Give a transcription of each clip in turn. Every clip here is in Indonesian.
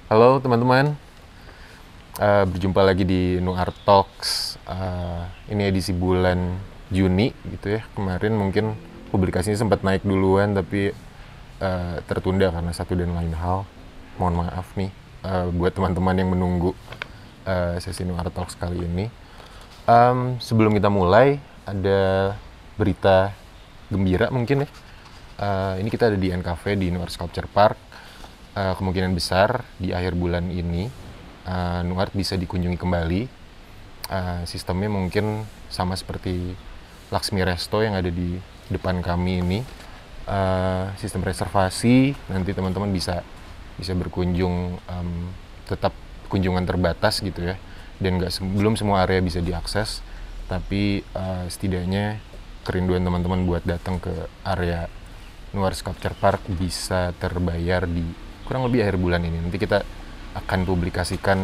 Halo teman-teman, berjumpa lagi di Nuar Talks. Ini edisi bulan Juni gitu ya. Kemarin mungkin publikasinya sempat naik duluan tapi tertunda karena satu dan lain hal. Mohon maaf nih buat teman-teman yang menunggu sesi Nuar Talks kali ini. Sebelum kita mulai, ada berita gembira mungkin ya. Ini kita ada di NKV di Nuar Sculpture Park. Kemungkinan besar di akhir bulan ini Nuart bisa dikunjungi kembali. Sistemnya mungkin sama seperti Laksmi Resto yang ada di depan kami ini. Sistem reservasi, nanti teman-teman bisa berkunjung, tetap kunjungan terbatas gitu ya, dan belum semua area bisa diakses, tapi setidaknya kerinduan teman-teman buat datang ke area Nuar Sculpture Park bisa terbayar di kurang lebih akhir bulan ini. Nanti kita akan publikasikan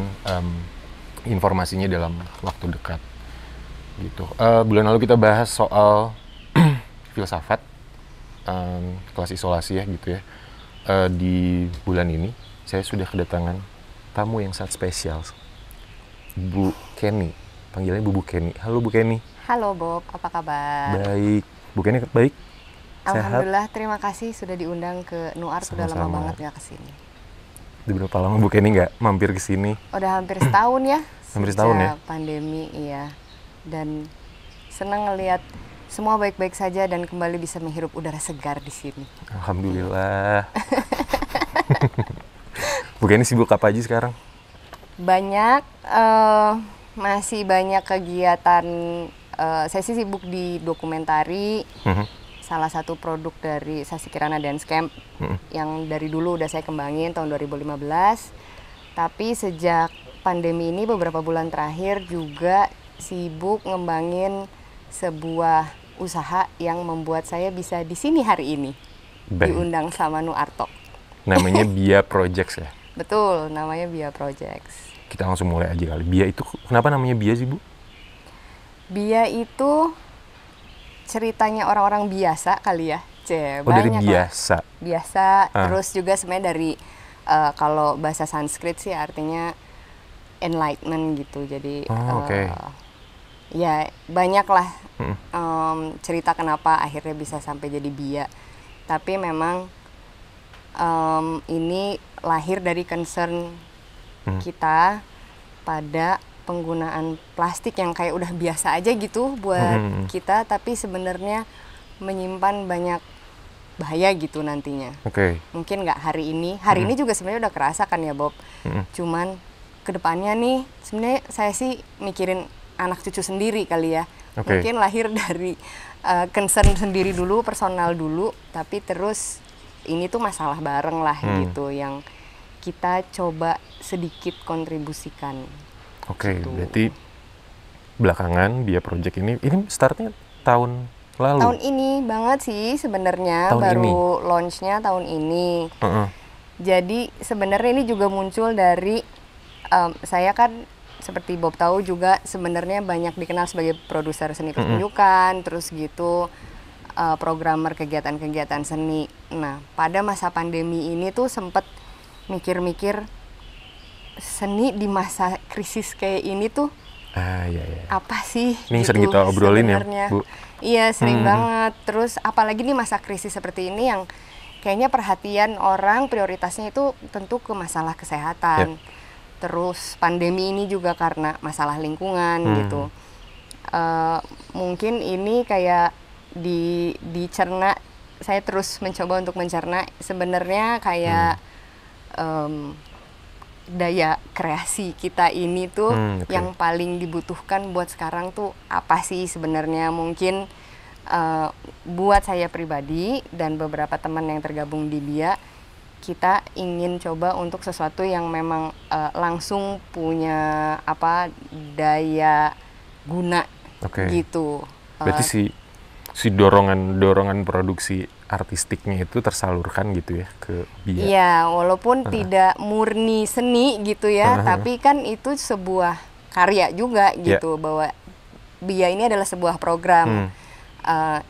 informasinya dalam waktu dekat gitu. Bulan lalu kita bahas soal filsafat, kelas isolasi ya gitu ya. Di bulan ini saya sudah kedatangan tamu yang sangat spesial, Bu Kenny. Panggilnya Bu Kenny. Halo Bu Kenny. Halo Bob, apa kabar? Baik. Bu Kenny baik? Alhamdulillah, terima kasih sudah diundang ke Nuar. Sudah lama banget nggak kesini. Udah berapa lama Bu Kenny nggak mampir ke sini? Udah hampir setahun ya. Hampir setahun ya? Pandemi, iya. Dan senang ngelihat semua baik-baik saja dan kembali bisa menghirup udara segar di sini. Alhamdulillah. Bu Kenny sibuk apa aja sekarang? Banyak, masih banyak kegiatan. Saya sih sibuk di dokumentari. Salah satu produk dari Sasi Kirana Dance Camp yang dari dulu udah saya kembangin tahun 2015. Tapi sejak pandemi ini beberapa bulan terakhir juga sibuk ngembangin sebuah usaha yang membuat saya bisa di sini hari ini. Diundang sama Nuar Talk. Namanya Bia Projects ya? Betul, namanya Bia Projects. Kita langsung mulai aja kali. Bia itu kenapa namanya Bia sih Bu? Bia itu ceritanya orang-orang biasa kali ya. Dari biasa? Biasa, terus juga sebenarnya dari kalau bahasa Sanskrit sih artinya enlightenment gitu. Jadi ya banyak lah cerita kenapa akhirnya bisa sampai jadi Bia. Tapi memang ini lahir dari concern kita pada penggunaan plastik yang kayak udah biasa aja gitu buat kita, tapi sebenarnya menyimpan banyak bahaya gitu nantinya. Mungkin nggak hari ini juga sebenarnya udah kerasa kan ya Bob. Cuman kedepannya nih sebenarnya saya sih mikirin anak cucu sendiri kali ya. Mungkin lahir dari concern sendiri dulu, personal dulu, tapi terus ini tuh masalah bareng lah gitu yang kita coba sedikit kontribusikan. Gitu. Berarti belakangan Bia Project ini startnya tahun lalu? Tahun ini banget sih sebenarnya, baru launchnya tahun ini. Jadi sebenarnya ini juga muncul dari, saya kan seperti Bob tahu juga sebenarnya banyak dikenal sebagai produser seni pertunjukan, terus gitu programmer kegiatan-kegiatan seni. Nah pada masa pandemi ini tuh sempet mikir-mikir, seni di masa krisis kayak ini tuh apa sih? Ini gitu, sering kita obrolin sebenarnya. Ya, Bu? Iya, sering banget. Terus apalagi nih masa krisis seperti ini yang kayaknya perhatian orang prioritasnya itu tentu ke masalah kesehatan. Terus pandemi ini juga karena masalah lingkungan gitu. Mungkin ini kayak dicerna. Saya terus mencoba untuk mencerna sebenarnya kayak daya kreasi kita ini tuh yang paling dibutuhkan buat sekarang tuh apa sih sebenarnya. Mungkin buat saya pribadi dan beberapa teman yang tergabung di Bia, kita ingin coba untuk sesuatu yang memang langsung punya daya guna gitu. Berarti si dorongan produksi artistiknya itu tersalurkan gitu ya ke Bia. Iya, walaupun tidak murni seni gitu ya, tapi kan itu sebuah karya juga gitu, bahwa Bia ini adalah sebuah program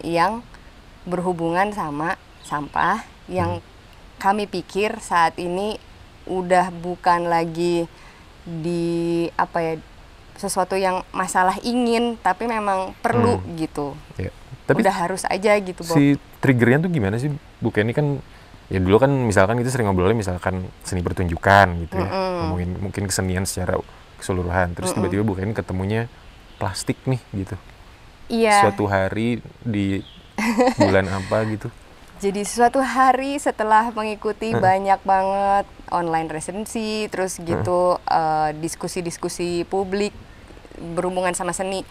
yang berhubungan sama sampah yang kami pikir saat ini udah bukan lagi di apa ya, sesuatu yang masalah ingin, tapi memang perlu gitu. Ya. Tapi udah harus aja gitu, Bob. si triggernya tuh gimana sih Bu Kenny? Kan ya dulu kan misalkan kita sering ngobrolnya misalkan seni pertunjukan gitu ya, ngomongin mungkin kesenian secara keseluruhan, terus tiba-tiba Bu Kenny ketemunya plastik nih gitu. Iya. Suatu hari di bulan apa gitu. Jadi suatu hari setelah mengikuti banyak banget online residency, terus gitu diskusi-diskusi publik berhubungan sama seni.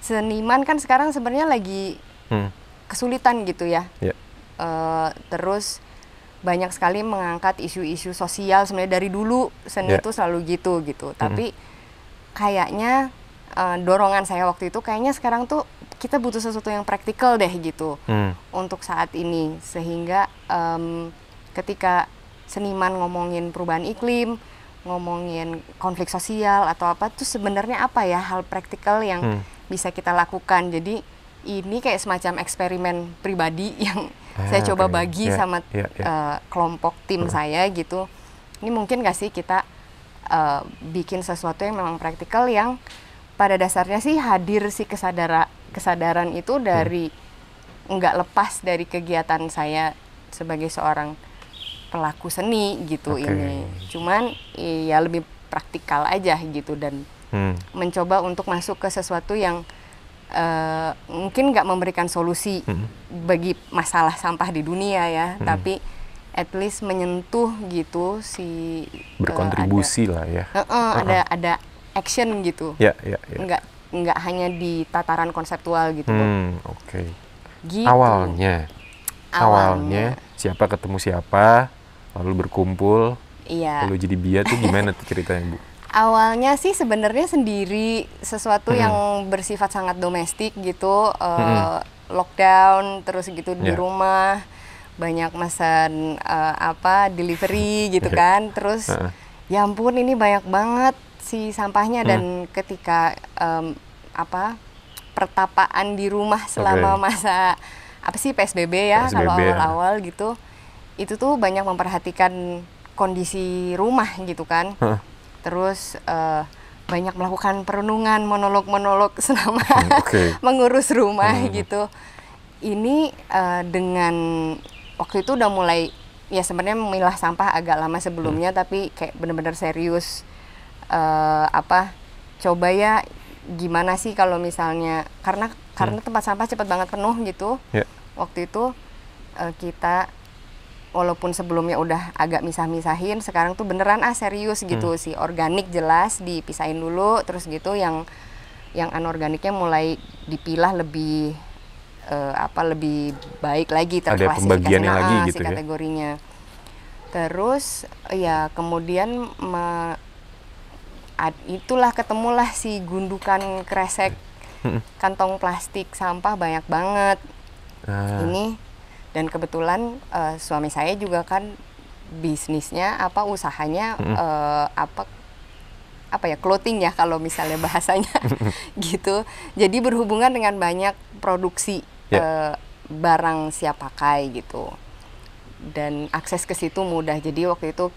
Seniman kan sekarang sebenarnya lagi kesulitan gitu ya. Yeah. Terus banyak sekali mengangkat isu-isu sosial, sebenarnya dari dulu seni itu selalu gitu. Tapi kayaknya dorongan saya waktu itu kayaknya sekarang tuh kita butuh sesuatu yang praktikal deh gitu untuk saat ini, sehingga ketika seniman ngomongin perubahan iklim, ngomongin konflik sosial atau apa tuh sebenarnya apa ya hal praktikal yang bisa kita lakukan. Jadi ini kayak semacam eksperimen pribadi yang saya coba bagi sama kelompok tim saya gitu. Ini mungkin gak sih kita bikin sesuatu yang memang praktikal, yang pada dasarnya sih hadir si kesadaran itu dari nggak lepas dari kegiatan saya sebagai seorang pelaku seni gitu. Ini cuman ya lebih praktikal aja gitu, dan mencoba untuk masuk ke sesuatu yang mungkin nggak memberikan solusi bagi masalah sampah di dunia ya, tapi at least menyentuh gitu si berkontribusi lah ya. Ada action gitu. Nggak hanya di tataran konseptual gitu. Gitu. Awalnya siapa ketemu siapa, lalu berkumpul, lalu jadi Bia tuh gimana tuh ceritanya, Bu? Awalnya sih sebenarnya sendiri, sesuatu yang bersifat sangat domestik gitu, lockdown terus gitu di rumah, banyak pesan delivery gitu kan, terus ya ampun ini banyak banget si sampahnya, dan ketika pertapaan di rumah selama masa PSBB ya, kalau awal-awal gitu, itu tuh banyak memperhatikan kondisi rumah gitu kan. Terus banyak melakukan perenungan, monolog-monolog selama mengurus rumah gitu. Ini dengan waktu itu udah mulai, ya sebenarnya memilah sampah agak lama sebelumnya, tapi kayak benar-benar serius. Coba ya gimana sih kalau misalnya, karena tempat sampah cepat banget penuh gitu. Waktu itu kita walaupun sebelumnya udah agak misah-misahin, sekarang tuh beneran serius gitu. Si organik jelas dipisahin dulu, terus gitu yang anorganiknya mulai dipilah lebih lebih baik lagi, terklasifikasinya lagi gitu kategorinya. Terus ya kemudian itulah ketemulah si gundukan kresek kantong plastik sampah banyak banget. Ini, dan kebetulan suami saya juga kan bisnisnya usahanya clothing ya kalau misalnya bahasanya gitu. Jadi berhubungan dengan banyak produksi barang siap pakai gitu. Dan akses ke situ mudah. Jadi waktu itu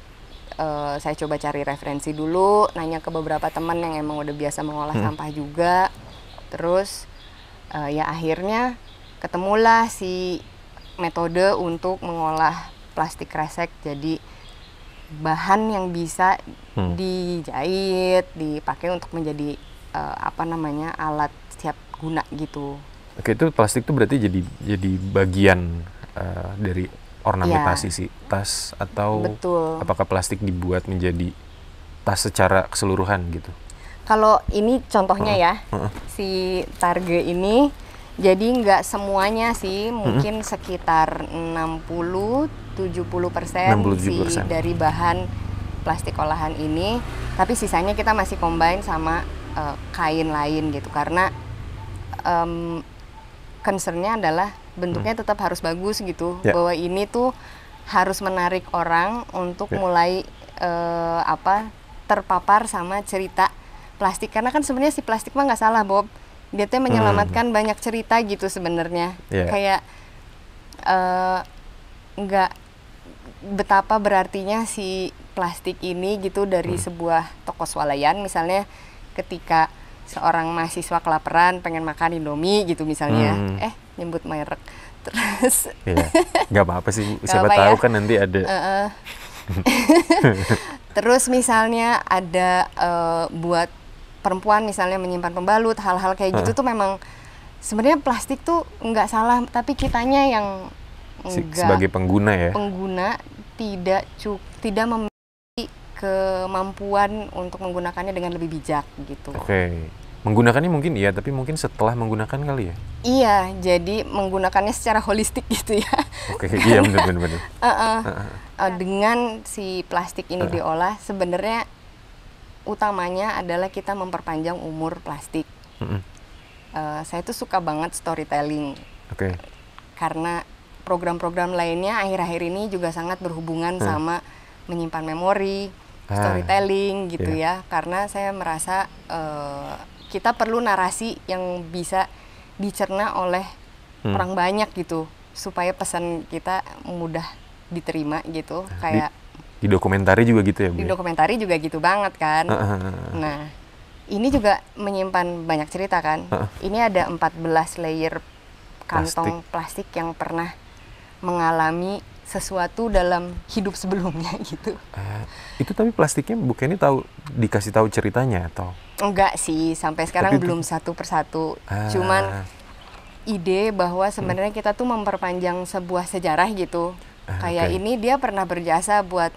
saya coba cari referensi dulu, nanya ke beberapa teman yang emang udah biasa mengolah sampah juga. Terus ya akhirnya ketemulah si metode untuk mengolah plastik kresek jadi bahan yang bisa dijahit, dipakai untuk menjadi alat siap guna gitu. Oke, itu plastik itu berarti jadi bagian dari ornamentasi si tas, atau apakah plastik dibuat menjadi tas secara keseluruhan gitu? Kalau ini contohnya ya, si Targe ini, jadi nggak semuanya sih, mungkin sekitar 60-70% dari bahan plastik olahan ini, tapi sisanya kita masih combine sama kain lain gitu, karena concernnya adalah bentuknya tetap harus bagus gitu, bahwa ini tuh harus menarik orang untuk mulai terpapar sama cerita plastik, karena kan sebenarnya si plastik mah nggak salah, Bob. Dia tuh menyelamatkan banyak cerita gitu sebenarnya. Kayak nggak betapa berartinya si plastik ini gitu dari sebuah toko swalayan, misalnya ketika seorang mahasiswa kelaparan pengen makan Indomie gitu misalnya, nyebut merek, terus nggak apa-apa sih, siapa apa tahu ya? kan nanti ada. Terus misalnya ada buat perempuan misalnya menyimpan pembalut, hal-hal kayak gitu tuh memang sebenarnya plastik tuh nggak salah, tapi kitanya yang sebagai pengguna ya. Pengguna tidak memiliki kemampuan untuk menggunakannya dengan lebih bijak gitu. Oke. Menggunakannya mungkin iya, tapi mungkin setelah menggunakan kali ya. Iya, jadi menggunakannya secara holistik gitu ya. Oke, iya benar. Dengan si plastik ini diolah, sebenarnya utamanya adalah kita memperpanjang umur plastik. Saya tuh suka banget storytelling. Karena program-program lainnya akhir-akhir ini juga sangat berhubungan sama menyimpan memori, storytelling gitu ya. Karena saya merasa kita perlu narasi yang bisa dicerna oleh orang banyak gitu, supaya pesan kita mudah diterima gitu. Kayak di dokumentari juga gitu ya, Bu? Di dokumentari juga gitu banget kan. Nah, ini juga menyimpan banyak cerita kan. Ini ada 14 layer kantong plastik yang pernah mengalami sesuatu dalam hidup sebelumnya gitu. Itu tapi plastiknya bukannya dikasih tahu ceritanya atau? Enggak sih, sampai sekarang belum satu persatu. Cuman ide bahwa sebenarnya kita tuh memperpanjang sebuah sejarah gitu. Kayak ini dia pernah berjasa buat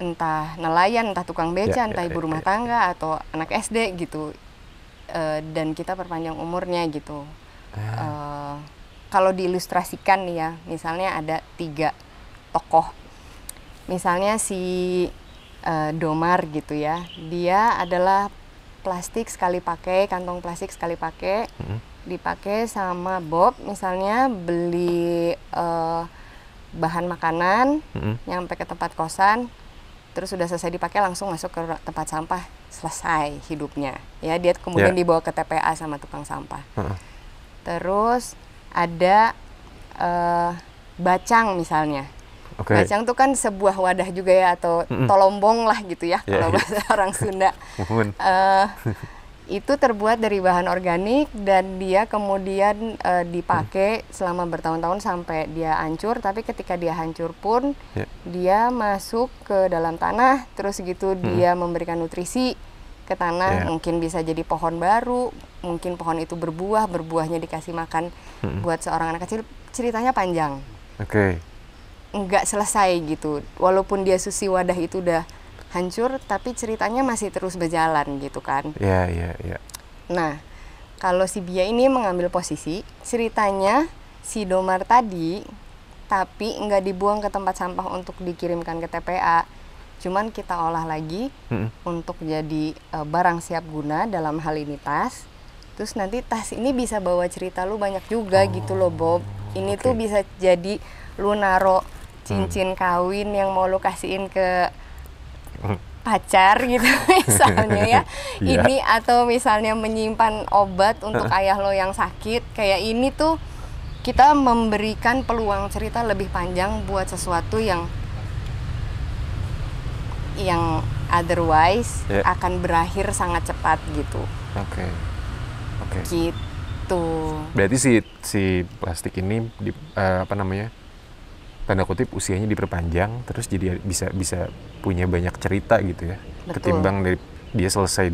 entah nelayan, entah tukang beca, entah ibu rumah tangga atau anak SD gitu, dan kita perpanjang umurnya gitu. Kalau diilustrasikan nih ya, misalnya ada 3 tokoh, misalnya si Domar gitu ya, dia adalah plastik sekali pakai, kantong plastik sekali pakai, dipakai sama Bob misalnya beli bahan makanan, nyampe ke tempat kosan, terus sudah selesai dipakai langsung masuk ke tempat sampah, selesai hidupnya ya. Dia kemudian dibawa ke TPA sama tukang sampah. Terus ada bacang misalnya. Bacang tuh kan sebuah wadah juga ya, atau tolombong lah gitu ya kalau bahasa orang Sunda. Itu terbuat dari bahan organik dan dia kemudian dipakai selama bertahun-tahun sampai dia hancur. Tapi ketika dia hancur pun dia masuk ke dalam tanah, terus gitu dia memberikan nutrisi ke tanah. Mungkin bisa jadi pohon baru, mungkin pohon itu berbuah, berbuahnya dikasih makan buat seorang anak kecil. Ceritanya panjang, nggak selesai gitu. Walaupun dia susi wadah itu udah hancur, tapi ceritanya masih terus berjalan gitu kan. Nah, kalau si Bia ini mengambil posisi, ceritanya si Domar tadi, tapi nggak dibuang ke tempat sampah untuk dikirimkan ke TPA, cuman kita olah lagi untuk jadi barang siap guna, dalam hal ini tas. Terus nanti tas ini bisa bawa cerita lu banyak juga gitu loh, Bob. Ini tuh bisa jadi lu naro cincin kawin yang mau lu kasihin ke pacar gitu misalnya ya. Ini atau misalnya menyimpan obat untuk ayah lo yang sakit. Kayak ini tuh kita memberikan peluang cerita lebih panjang buat sesuatu yang otherwise akan berakhir sangat cepat gitu. Gitu. Berarti si plastik ini tanda kutip usianya diperpanjang, terus jadi bisa punya banyak cerita gitu ya. Betul. Ketimbang dari dia selesai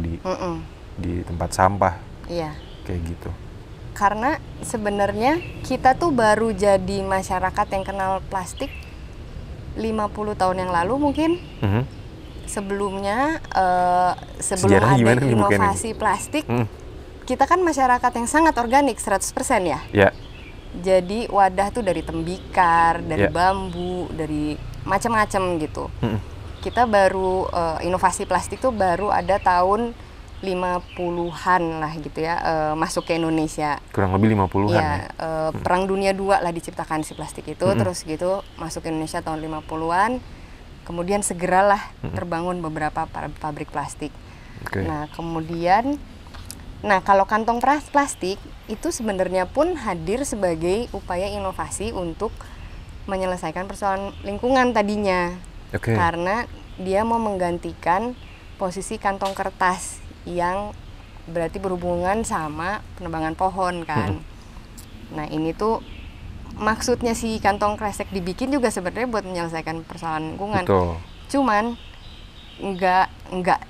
di tempat sampah. Iya. Kayak gitu. Karena sebenarnya kita tuh baru jadi masyarakat yang kenal plastik 50 tahun yang lalu mungkin. Sebelumnya sebelum sejarah ada inovasi plastik, kita kan masyarakat yang sangat organik 100% ya. Jadi wadah tuh dari tembikar, dari bambu, dari macam-macam gitu. Kita baru inovasi plastik tuh baru ada tahun 50-an lah gitu ya, masuk ke Indonesia. Kurang lebih 50-an ya. Perang Dunia II lah diciptakan si plastik itu, terus gitu masuk ke Indonesia tahun 50-an. Kemudian segeralah terbangun beberapa pabrik plastik. Nah, kemudian kalau kantong plastik itu sebenarnya pun hadir sebagai upaya inovasi untuk menyelesaikan persoalan lingkungan tadinya. Karena dia mau menggantikan posisi kantong kertas yang berarti berhubungan sama penebangan pohon kan. Nah ini tuh maksudnya si kantong kresek dibikin juga sebenarnya buat menyelesaikan persoalan lingkungan. Betul. Cuman nggak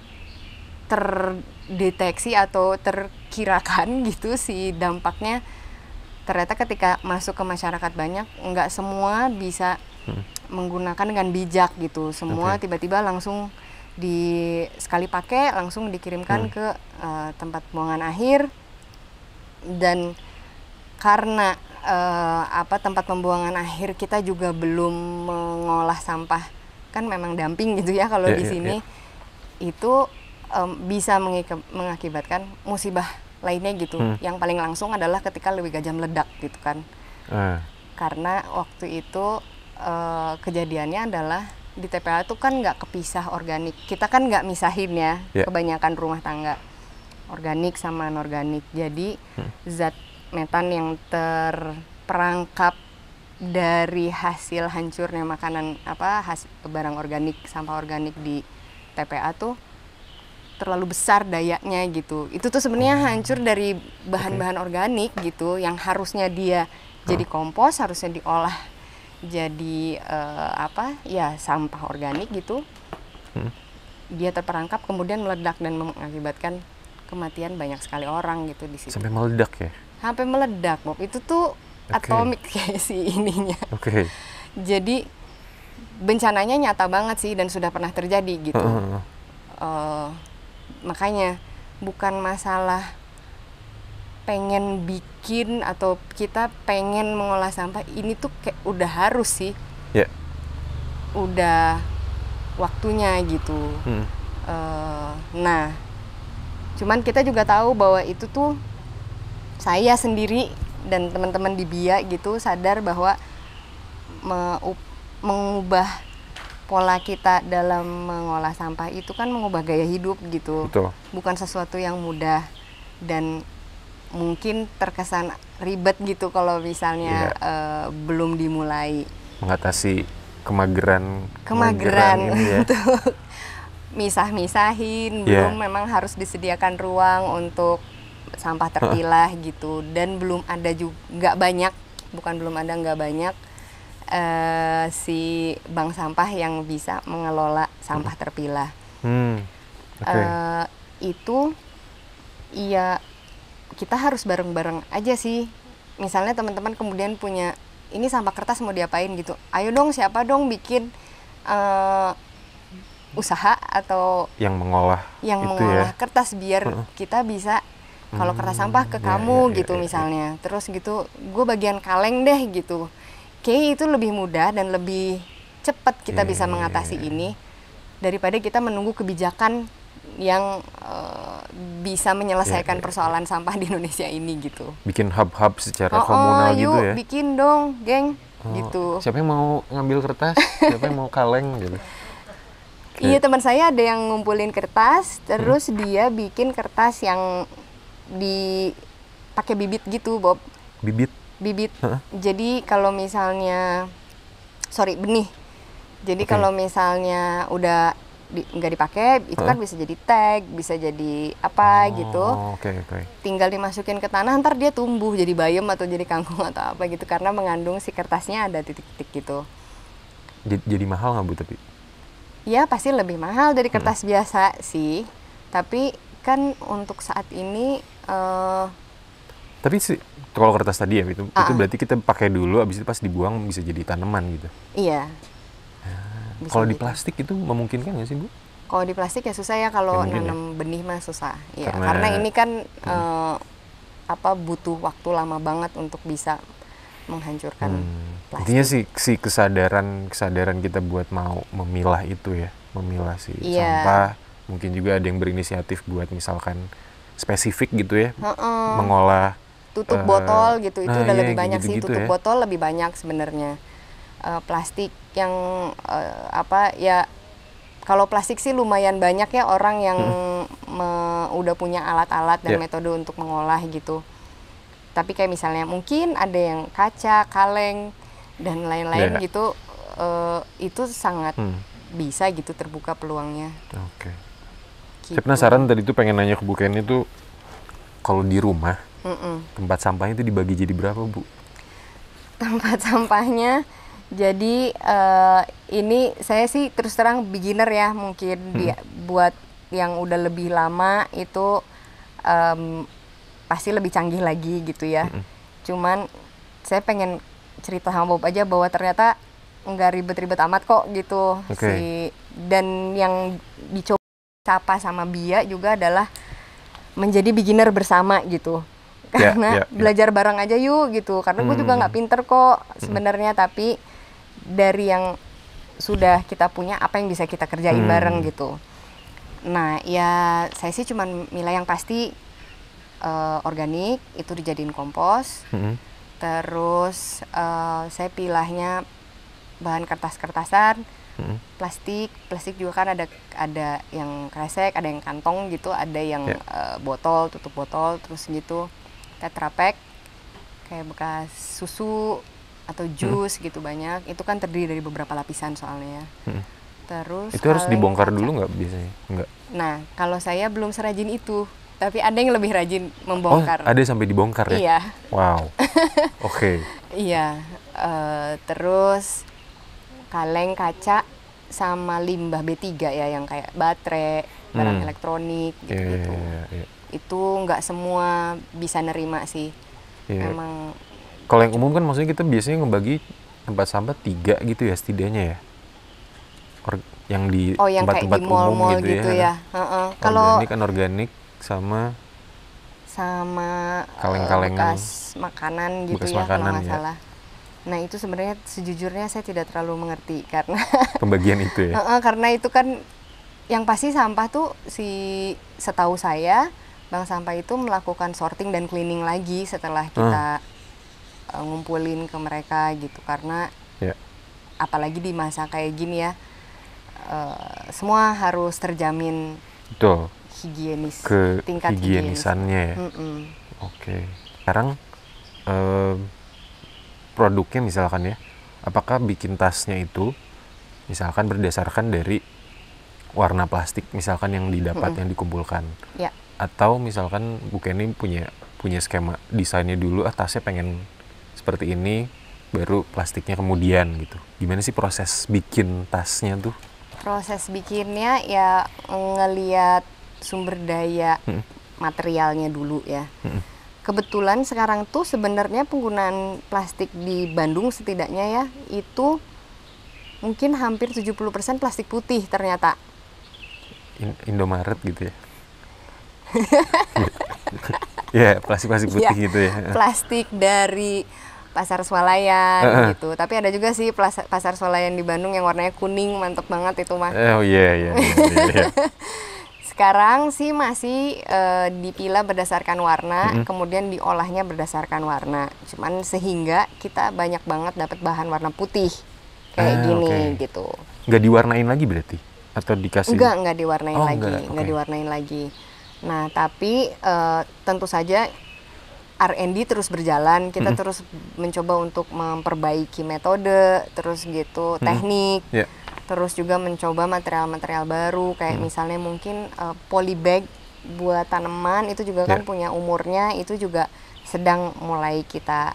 terdeteksi atau terkirakan gitu si dampaknya. Ternyata ketika masuk ke masyarakat banyak, nggak semua bisa menggunakan dengan bijak gitu. Semua tiba-tiba langsung sekali pakai langsung dikirimkan ke tempat pembuangan akhir. Dan karena tempat pembuangan akhir kita juga belum mengolah sampah, kan memang dumping gitu ya kalau di sini. Itu bisa mengakibatkan musibah lainnya gitu. Yang paling langsung adalah ketika lewih gajah meledak gitu kan. Karena waktu itu kejadiannya adalah di TPA itu kan nggak kepisah organik. Kita kan nggak misahin ya, kebanyakan rumah tangga organik sama anorganik. Jadi zat metan yang terperangkap dari hasil hancurnya makanan barang organik, sampah organik di TPA tuh terlalu besar dayanya gitu. Itu tuh sebenarnya hancur dari bahan-bahan organik gitu yang harusnya dia jadi kompos, harusnya diolah jadi sampah organik gitu. Dia terperangkap kemudian meledak dan mengakibatkan kematian banyak sekali orang gitu di situ. Sampai meledak ya? Sampai meledak, Bob. Itu tuh atomik kayak si ininya. Jadi bencananya nyata banget sih dan sudah pernah terjadi gitu. Makanya bukan masalah pengen bikin atau kita pengen mengolah sampah, ini tuh kayak udah harus sih. Udah waktunya gitu. Nah, cuman kita juga tahu bahwa itu tuh saya sendiri dan teman-teman di BIA gitu sadar bahwa mengubah pola kita dalam mengolah sampah itu kan mengubah gaya hidup gitu. Betul. Bukan sesuatu yang mudah dan mungkin terkesan ribet gitu kalau misalnya belum dimulai. Mengatasi kemageran ini ya. Untuk misah-misahin, belum memang harus disediakan ruang untuk sampah terpilah gitu, dan belum ada juga banyak, nggak banyak si bank sampah yang bisa mengelola sampah terpilah. Itu ya kita harus bareng-bareng aja sih. Misalnya teman-teman kemudian punya ini sampah kertas mau diapain gitu, ayo dong siapa dong bikin usaha atau yang mengolah kertas biar kita bisa kalau kertas sampah ke kamu gitu misalnya. Terus gitu gue bagian kaleng deh gitu. Kayaknya itu lebih mudah dan lebih cepat kita bisa mengatasi ini daripada kita menunggu kebijakan yang bisa menyelesaikan persoalan sampah di Indonesia ini gitu. Bikin hub-hub secara komunal gitu ya. Bikin dong, geng. Gitu. Siapa yang mau ngambil kertas? Siapa yang mau kaleng gitu. Iya, teman saya ada yang ngumpulin kertas, terus dia bikin kertas yang pakai bibit gitu, Bob. Bibit. Jadi kalau misalnya benih. Jadi kalau misalnya udah nggak dipakai, itu kan bisa jadi tag, bisa jadi apa gitu. Tinggal dimasukin ke tanah, ntar dia tumbuh jadi bayam atau jadi kangkung atau apa gitu karena mengandung si kertasnya ada titik-titik gitu. Jadi mahal nggak Bu tapi? Ya pasti lebih mahal dari kertas biasa sih. Tapi kan untuk saat ini tapi kalau kertas tadi ya itu berarti kita pakai dulu, abis itu pas dibuang bisa jadi tanaman gitu. Iya. Kalau di plastik itu memungkinkan nggak sih Bu? Kalau di plastik ya susah ya, kalau nanam benih mah susah. Ya, karena ini kan butuh waktu lama banget untuk bisa menghancurkan plastik. Intinya si kesadaran kita buat mau memilah itu ya, memilah si sampah. Mungkin juga ada yang berinisiatif buat misalkan spesifik gitu ya, mengolah tutup botol gitu, itu udah lebih banyak gitu, sih. Tutup botol lebih banyak sebenarnya. Plastik yang kalau plastik sih lumayan banyak ya orang yang udah punya alat-alat dan metode untuk mengolah gitu. Tapi kayak misalnya mungkin ada yang kaca, kaleng dan lain-lain gitu, itu sangat bisa gitu terbuka peluangnya. Oke. Gitu. Saya penasaran tadi tuh pengen nanya ke Bu Kenny tuh, kalau di rumah tempat sampahnya itu dibagi jadi berapa, Bu? Tempat sampahnya, jadi ini saya sih terus terang beginner ya, mungkin buat yang udah lebih lama itu pasti lebih canggih lagi gitu ya. Cuman saya pengen cerita sama Bob aja bahwa ternyata nggak ribet-ribet amat kok gitu. Dan yang dicoba Capa sama Bia juga adalah menjadi beginner bersama gitu. Karena belajar bareng aja yuk gitu, karena gue juga nggak pinter kok sebenarnya, tapi dari yang sudah kita punya apa yang bisa kita kerjain bareng gitu. Nah ya saya sih cuman milih yang pasti organik itu dijadiin kompos. Terus saya pilihnya bahan kertas-kertasan, plastik juga kan ada yang kresek, ada yang kantong gitu, ada yang botol, tutup botol, terus gitu. Tetra Pak kayak bekas susu atau jus gitu banyak, itu kan terdiri dari beberapa lapisan soalnya. Terus itu harus dibongkar dulu nggak biasanya? Nggak. Nah kalau saya belum serajin itu, tapi ada yang lebih rajin membongkar. Oh, ada sampai dibongkar ya? Iya. Wow. Oke. Iya. Terus kaleng kaca sama limbah B3 ya, yang kayak baterai, barang elektronik gitu-gitu. Itu nggak semua bisa nerima sih. Emang kalau yang umum kan maksudnya kita biasanya ngebagi tempat sampah 3 gitu ya setidaknya ya. Yang di tempat-tempat umum gitu ya. Kalau organik, anorganik sama kaleng-kalengan bekas makanan gitu ya kalau nggak salah. Nah itu sebenarnya sejujurnya saya tidak terlalu mengerti karena pembagian itu ya. Karena itu kan yang pasti sampah tuh setahu saya bank sampah itu melakukan sorting dan cleaning lagi setelah kita ngumpulin ke mereka gitu, karena apalagi di masa kayak gini ya, semua harus terjamin higienis, tingkat higienisannya ya. Oke. Sekarang produknya misalkan ya, apakah bikin tasnya itu misalkan berdasarkan dari warna plastik misalkan yang didapat yang dikumpulkan, atau misalkan Bu Kenny punya skema desainnya dulu, tasnya pengen seperti ini baru plastiknya kemudian gitu. Gimana sih proses bikin tasnya tuh? Proses bikinnya ya ngelihat sumber daya materialnya dulu ya. Kebetulan sekarang tuh sebenarnya penggunaan plastik di Bandung setidaknya ya itu mungkin hampir 70% plastik putih ternyata. Indomaret gitu ya. Ya, plastik putih gitu ya. Plastik dari pasar swalayan gitu. Tapi ada juga sih pasar swalayan di Bandung yang warnanya kuning, mantep banget itu mah. Oh iya. Sekarang sih masih dipilah berdasarkan warna, kemudian diolahnya berdasarkan warna. Cuman sehingga kita banyak banget dapat bahan warna putih kayak gini gitu. Nggak diwarnain lagi berarti? Atau dikasih? Enggak diwarnain lagi, nggak diwarnain lagi. Nah, tapi tentu saja R&D terus berjalan, kita terus mencoba untuk memperbaiki metode, terus gitu, teknik, terus juga mencoba material-material baru, kayak misalnya mungkin polybag buat tanaman, itu juga kan punya umurnya, itu juga sedang mulai kita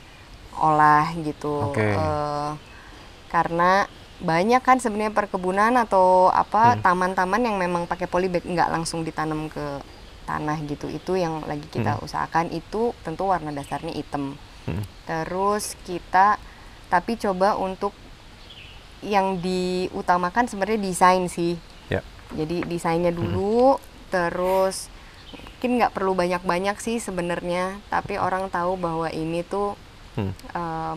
olah gitu. Karena banyak kan sebenarnya perkebunan atau taman-taman yang memang pakai polybag, nggak langsung ditanam ke tanah gitu. Itu yang lagi kita usahakan, itu tentu warna dasarnya hitam. Terus kita tapi coba untuk yang diutamakan sebenarnya desain sih. Jadi desainnya dulu, terus mungkin nggak perlu banyak-banyak sih sebenarnya, tapi orang tahu bahwa ini tuh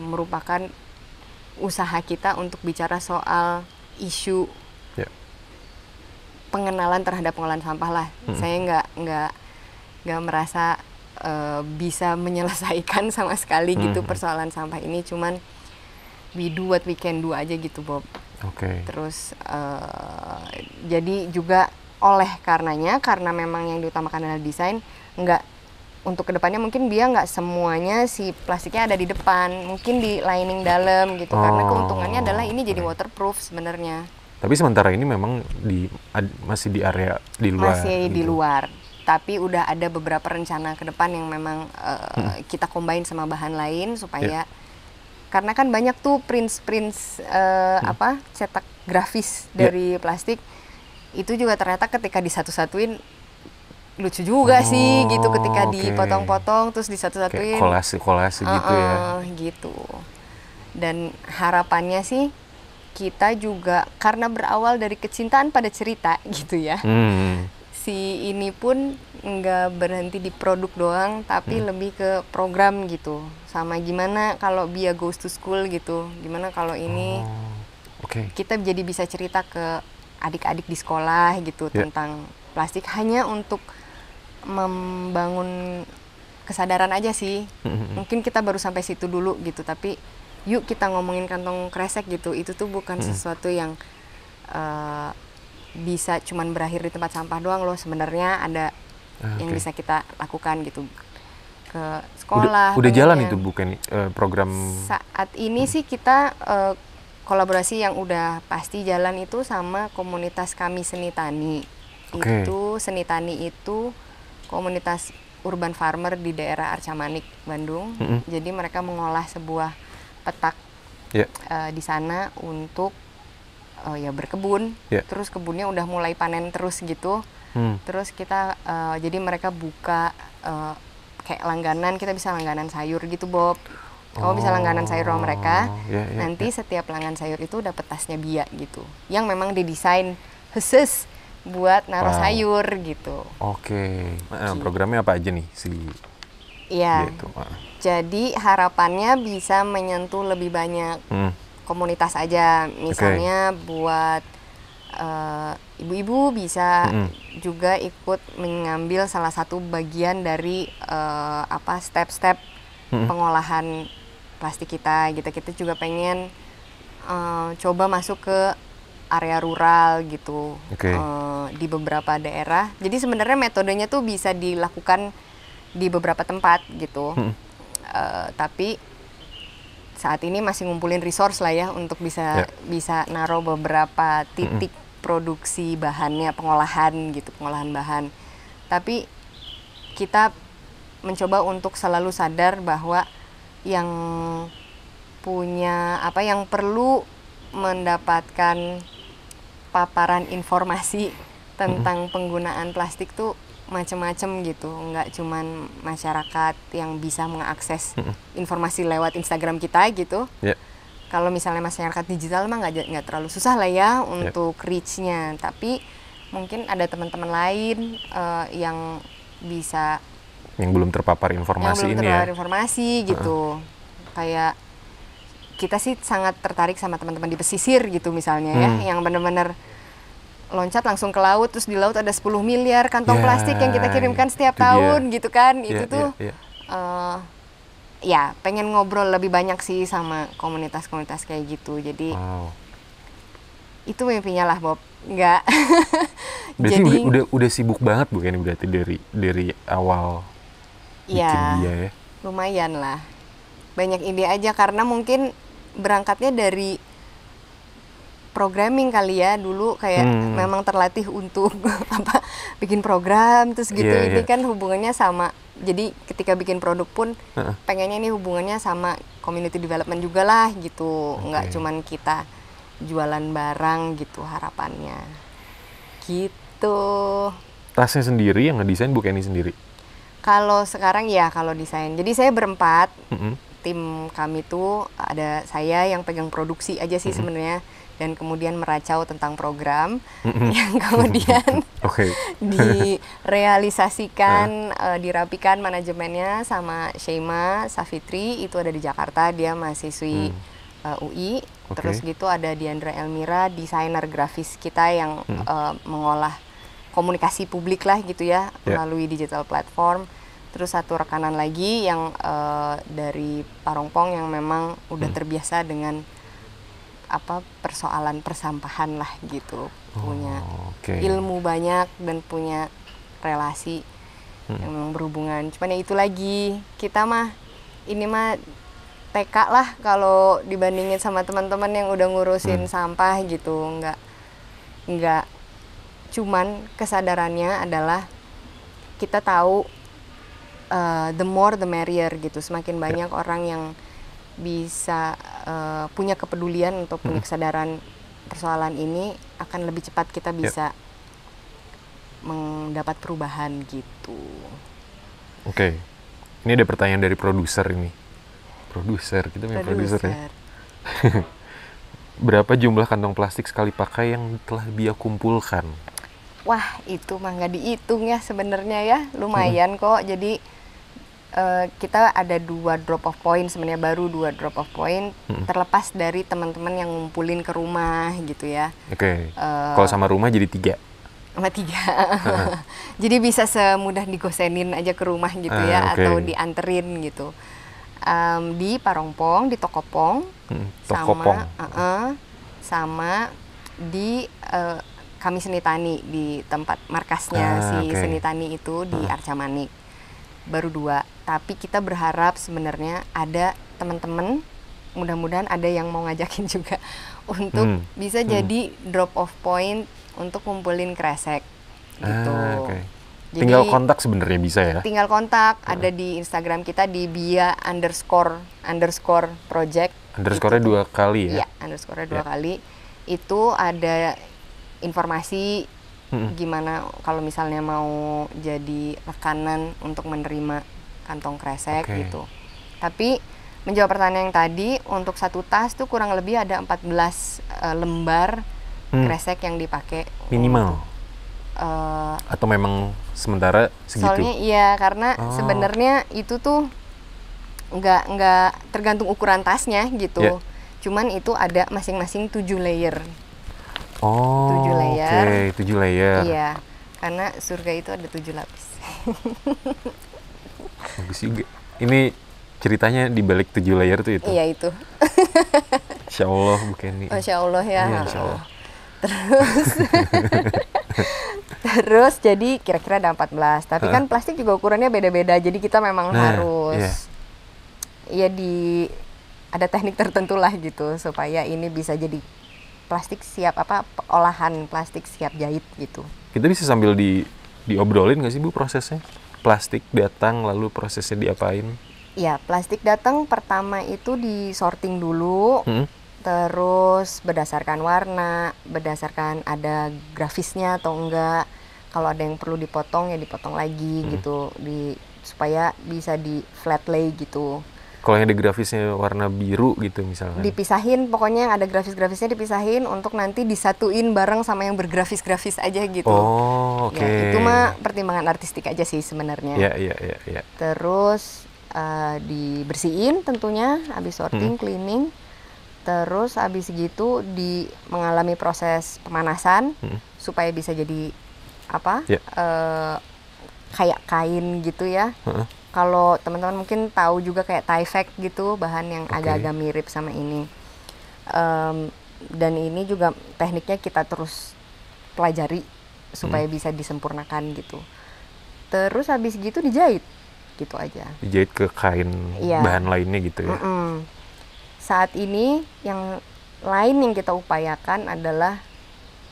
merupakan usaha kita untuk bicara soal isu pengenalan terhadap pengolahan sampah lah. Saya nggak merasa bisa menyelesaikan sama sekali gitu persoalan sampah ini, cuman we do what we can do aja gitu, Bob. Terus jadi juga karena memang yang diutamakan adalah desain, nggak untuk kedepannya mungkin dia nggak semuanya si plastiknya ada di depan, mungkin di lining dalam gitu, karena keuntungannya adalah ini jadi waterproof sebenarnya. Tapi sementara ini memang masih di area di luar. Masih di gitu. luar. Tapi udah ada beberapa rencana ke depan yang memang kita combine sama bahan lain supaya karena kan banyak tuh prints cetak grafis dari plastik itu juga ternyata ketika disatu-satuin lucu juga sih gitu ketika dipotong-potong terus disatu-satuin kolase gitu ya gitu. Dan harapannya sih kita juga karena berawal dari kecintaan pada cerita gitu ya. Si ini pun nggak berhenti di produk doang tapi lebih ke program gitu. Sama gimana kalau Bia Goes to School gitu, gimana kalau ini kita jadi bisa cerita ke adik-adik di sekolah gitu tentang plastik hanya untuk membangun kesadaran aja sih. Mungkin kita baru sampai situ dulu gitu, tapi yuk kita ngomongin kantong kresek gitu. Itu tuh bukan sesuatu yang bisa cuman berakhir di tempat sampah doang loh. Sebenarnya ada yang bisa kita lakukan gitu ke sekolah. Udah jalan itu bukan program? Saat ini sih kita kolaborasi yang udah pasti jalan itu sama komunitas kami Seni Tani. Itu Seni Tani itu komunitas urban farmer di daerah Arca Manik, Bandung. Jadi mereka mengolah sebuah petak di sana untuk berkebun. Terus kebunnya udah mulai panen terus gitu. Terus kita jadi mereka buka kayak langganan, kita bisa langganan sayur gitu Bob. Kamu bisa langganan sayur sama mereka. Nanti setiap langganan sayur itu dapat tasnya Bia gitu. Yang memang didesain khusus buat naruh sayur gitu. Programnya apa aja nih gitu. Jadi harapannya bisa menyentuh lebih banyak komunitas aja. Misalnya buat ibu-ibu bisa juga ikut mengambil salah satu bagian dari step-step pengolahan plastik kita gitu. Kita juga pengen coba masuk ke area rural gitu di beberapa daerah. Jadi sebenarnya metodenya tuh bisa dilakukan di beberapa tempat gitu. Tapi saat ini masih ngumpulin resource lah ya untuk bisa naruh beberapa titik produksi bahannya, pengolahan bahan. Tapi kita mencoba untuk selalu sadar bahwa yang perlu mendapatkan paparan informasi tentang penggunaan plastik tuh macam-macam gitu, nggak cuman masyarakat yang bisa mengakses informasi lewat Instagram kita gitu. Kalau misalnya masyarakat digital mah nggak terlalu susah lah ya untuk reach-nya, tapi mungkin ada teman-teman lain yang belum terpapar informasi informasi gitu. Kayak kita sih sangat tertarik sama teman-teman di pesisir gitu misalnya ya, yang benar-benar loncat langsung ke laut, terus di laut ada 10 miliar kantong plastik yang kita kirimkan setiap tahun gitu kan. Itu tuh pengen ngobrol lebih banyak sih sama komunitas-komunitas kayak gitu. Jadi itu mimpinya lah Bob. Enggak. Berarti jadi, udah sibuk banget Bu ini berarti dari awal bikin dia ya. Lumayan lah. Banyak ide aja karena mungkin berangkatnya dari programming kali ya dulu kayak memang terlatih untuk bikin program terus gitu. Ini kan hubungannya sama, jadi ketika bikin produk pun pengennya ini hubungannya sama community development juga lah gitu. Nggak cuman kita jualan barang gitu harapannya gitu. Tasnya sendiri yang ngedesain Bu Kenny sendiri? Kalau sekarang kalau desain, jadi saya berempat. Tim kami tuh ada saya yang pegang produksi aja sih sebenarnya, dan kemudian meracau tentang program yang kemudian direalisasikan, dirapikan manajemennya sama Sheima Safitri, itu ada di Jakarta, dia mahasiswi UI. Terus gitu ada Diandra Elmira, desainer grafis kita yang mengolah komunikasi publik lah gitu ya melalui digital platform. Terus satu rekanan lagi yang dari Parongpong yang memang udah terbiasa dengan persoalan persampahan lah gitu, punya ilmu banyak dan punya relasi yang memang berhubungan. Cuman ya itu lagi, kita ini TK lah kalau dibandingin sama teman-teman yang udah ngurusin sampah gitu, nggak cuman kesadarannya adalah kita tahu the more the merrier gitu, semakin banyak orang yang bisa punya kepedulian untuk punya kesadaran persoalan ini, akan lebih cepat kita bisa mendapat perubahan gitu. Oke. Ini ada pertanyaan dari produser ini. Produser, kita punya produser ya. Berapa jumlah kantong plastik sekali pakai yang telah dia kumpulkan? Wah, itu mah nggak dihitung ya sebenarnya ya, lumayan kok. Jadi kita ada 2 drop of point sebenarnya, baru 2 drop of point, terlepas dari teman-teman yang ngumpulin ke rumah gitu ya. Oke. Kalau sama rumah jadi 3. Sama 3. Jadi bisa semudah digosenin aja ke rumah gitu ya, atau dianterin gitu. Di Parongpong, di Tokopong, sama di kami Seni Tani, di tempat markasnya Seni Tani itu di Arca Manik. Baru 2, tapi kita berharap sebenarnya ada teman-teman, mudah-mudahan ada yang mau ngajakin juga untuk bisa jadi drop off point untuk kumpulin kresek gitu. Jadi, tinggal kontak sebenarnya bisa ya? Tinggal kontak, ada di Instagram kita di @bia_project. Underscore-nya 2 kali ya? Iya, underscore-nya 2 kali. Itu ada informasi gimana kalau misalnya mau jadi rekanan untuk menerima kantong kresek gitu. Tapi menjawab pertanyaan yang tadi, untuk 1 tas tuh kurang lebih ada 14 lembar kresek yang dipakai minimal. Atau memang sementara segitu? Soalnya iya, karena sebenarnya itu tuh nggak tergantung ukuran tasnya gitu. Cuman itu ada masing-masing 7 layer. 7 layer. 7 layer. Iya, karena surga itu ada 7 lapis. Bagus juga. Ini ceritanya di balik 7 layer tuh itu? Iya, itu. Insya Allah bukan ini. Insya Allah ya. Iya, insya Allah. Terus jadi kira-kira ada 14. Tapi kan plastik juga ukurannya beda-beda. Jadi kita memang harus ada teknik tertentu lah gitu supaya ini bisa jadi plastik siap olahan plastik siap jahit gitu. Kita bisa sambil diobrolin nggak sih Bu prosesnya? Plastik datang lalu prosesnya diapain? Ya, plastik datang pertama itu disorting dulu. Terus berdasarkan warna, berdasarkan ada grafisnya atau enggak. Kalau ada yang perlu dipotong ya dipotong lagi gitu, supaya bisa di flat lay gitu. Kalau yang ada grafisnya warna biru gitu misalnya? Dipisahin, pokoknya yang ada grafis-grafisnya dipisahin untuk nanti disatuin bareng sama yang bergrafis-grafis aja gitu. Oh, oke. Ya, itu mah pertimbangan artistik aja sih sebenarnya. Iya. Terus dibersihin tentunya, habis sorting, cleaning. Terus habis gitu mengalami proses pemanasan supaya bisa jadi kayak kain gitu ya. Kalau teman-teman mungkin tahu juga kayak Tyvek gitu, bahan yang agak-agak mirip sama ini. Dan ini juga tekniknya kita terus pelajari supaya bisa disempurnakan gitu. Terus habis gitu dijahit gitu aja. Dijahit ke kain bahan lainnya gitu ya. Saat ini yang lain yang kita upayakan adalah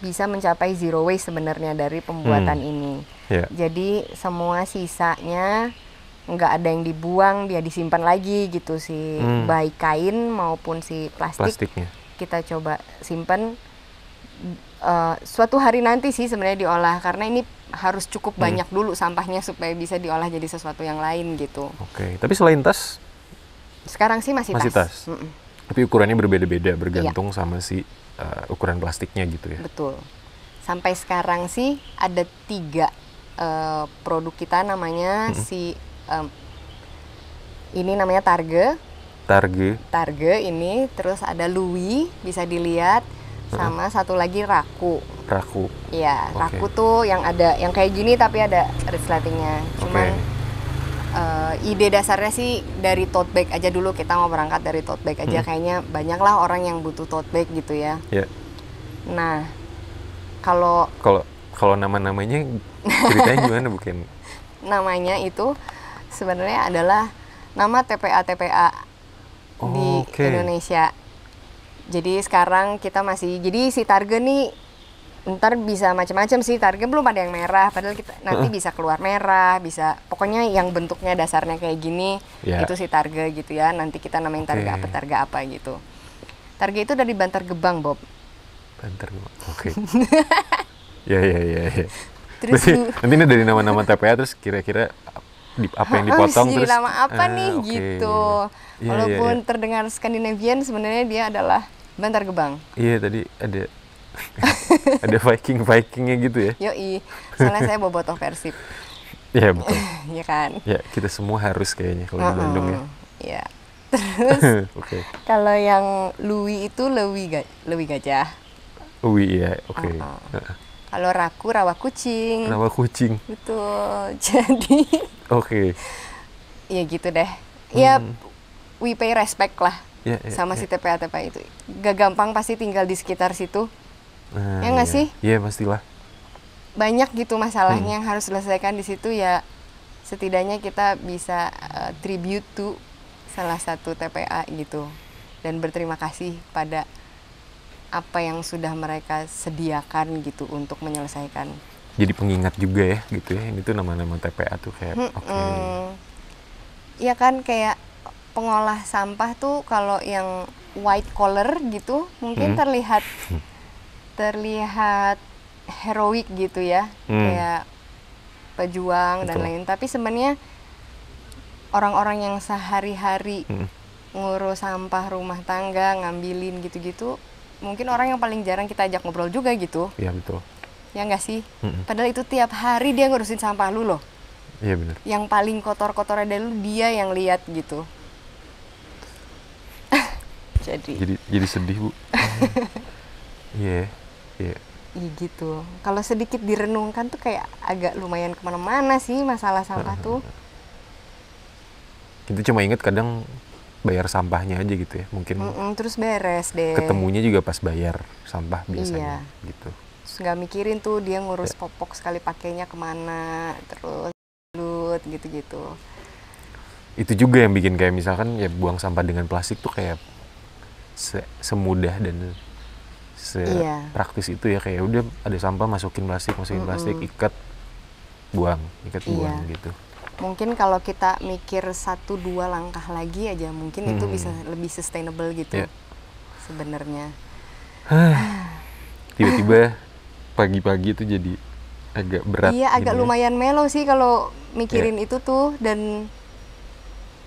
bisa mencapai zero waste sebenarnya dari pembuatan ini. Jadi semua sisanya nggak ada yang dibuang, dia disimpan lagi gitu, si baik kain maupun si plastiknya. Kita coba simpan suatu hari nanti sih sebenarnya diolah, karena ini harus cukup banyak dulu sampahnya supaya bisa diolah jadi sesuatu yang lain gitu. Tapi selain tas? Sekarang sih masih tas. Tapi ukurannya berbeda-beda bergantung sama si ukuran plastiknya gitu ya? Betul. Sampai sekarang sih ada 3 produk kita namanya ini namanya Targe ini, terus ada Louis bisa dilihat, sama satu lagi Raku. Iya, Raku tuh yang kayak gini tapi ada resletingnya. Cuman ide dasarnya sih dari tote bag aja dulu, kita mau berangkat dari tote bag aja. Kayaknya banyak lah orang yang butuh tote bag gitu ya. Nah, kalau nama-namanya ceritanya gimana bukan? Namanya itu sebenarnya adalah nama TPA di Indonesia. Jadi sekarang kita jadi si Targe nih ntar bisa macam-macam sih, targa belum ada yang merah, padahal kita nanti bisa keluar merah, bisa pokoknya yang bentuknya dasarnya kayak gini, itu sih targa gitu ya. Nanti kita namain targa apa gitu. Targa itu dari Bantar Gebang, Bob. Bantar Gebang, oke. Ya. Terus nanti ini dari nama-nama TPA, terus kira-kira apa yang dipotong terus nama apa nih gitu. Walaupun terdengar Skandinavian, sebenarnya dia adalah Bantar Gebang. Iya, tadi ada ada Vikingnya gitu ya. Yoi, soalnya saya bobotoh Persib. Iya betul. Iya kan. Ya kita semua harus kayaknya kalau di Bandung ya. Iya. Terus kalau yang Lui itu Lewi gajah. Lui ya, oke. Kalau Raku rawa kucing. Rawa kucing. Betul. Jadi. Ya gitu deh. Ya we pay respect lah sama si TPA itu. Gak gampang pasti tinggal di sekitar situ. Ya nggak sih? Iya pastilah. Banyak gitu masalahnya yang harus diselesaikan di situ ya. Setidaknya kita bisa tribute to salah satu TPA gitu dan berterima kasih pada apa yang sudah mereka sediakan gitu untuk menyelesaikan. Jadi pengingat juga ya gitu ya. Ini tuh nama-nama TPA tuh kayak Iya kan, kayak pengolah sampah tuh kalau yang white collar gitu mungkin terlihat heroik gitu ya, kayak pejuang dan lain. Tapi sebenarnya orang-orang yang sehari-hari ngurus sampah rumah tangga, ngambilin gitu-gitu, mungkin orang yang paling jarang kita ajak ngobrol juga gitu. Iya betul. Ya nggak sih? Padahal itu tiap hari dia ngurusin sampah lu loh. Iya benar. Yang paling kotor-kotor ada lu, dia yang lihat gitu. Jadi sedih, Bu. Iya. Iya gitu. Kalau sedikit direnungkan tuh kayak agak lumayan kemana-mana sih masalah sampah tuh. Kita cuma inget kadang bayar sampahnya aja gitu ya, mungkin. Terus beres deh. Ketemunya juga pas bayar sampah biasanya gitu. Terus nggak mikirin tuh dia ngurus popok sekali pakainya kemana, terus lut gitu-gitu. Itu juga yang bikin kayak misalkan ya buang sampah dengan plastik tuh kayak semudah dan praktis itu ya, kayak udah ada sampah masukin plastik ikat buang gitu. Mungkin kalau kita mikir 1-2 langkah lagi aja mungkin itu bisa lebih sustainable gitu sebenarnya. Tiba-tiba pagi-pagi itu jadi agak berat. Iya, agak lumayan melo sih kalau mikirin itu tuh, dan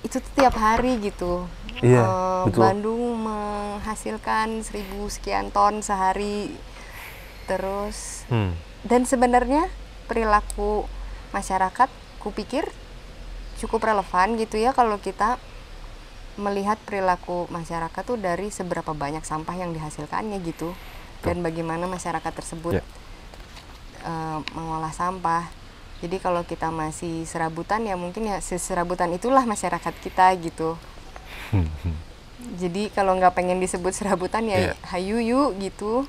itu tuh tiap hari gitu. Betul. Bandung menghasilkan 1000 sekian ton sehari terus. Dan sebenarnya perilaku masyarakat kupikir cukup relevan gitu ya kalau kita melihat perilaku masyarakat tuh dari seberapa banyak sampah yang dihasilkannya gitu. Dan bagaimana masyarakat tersebut mengolah sampah. Jadi kalau kita masih serabutan ya mungkin ya serabutan itulah masyarakat kita gitu. Jadi kalau nggak pengen disebut serabutan ya hayu yuk gitu.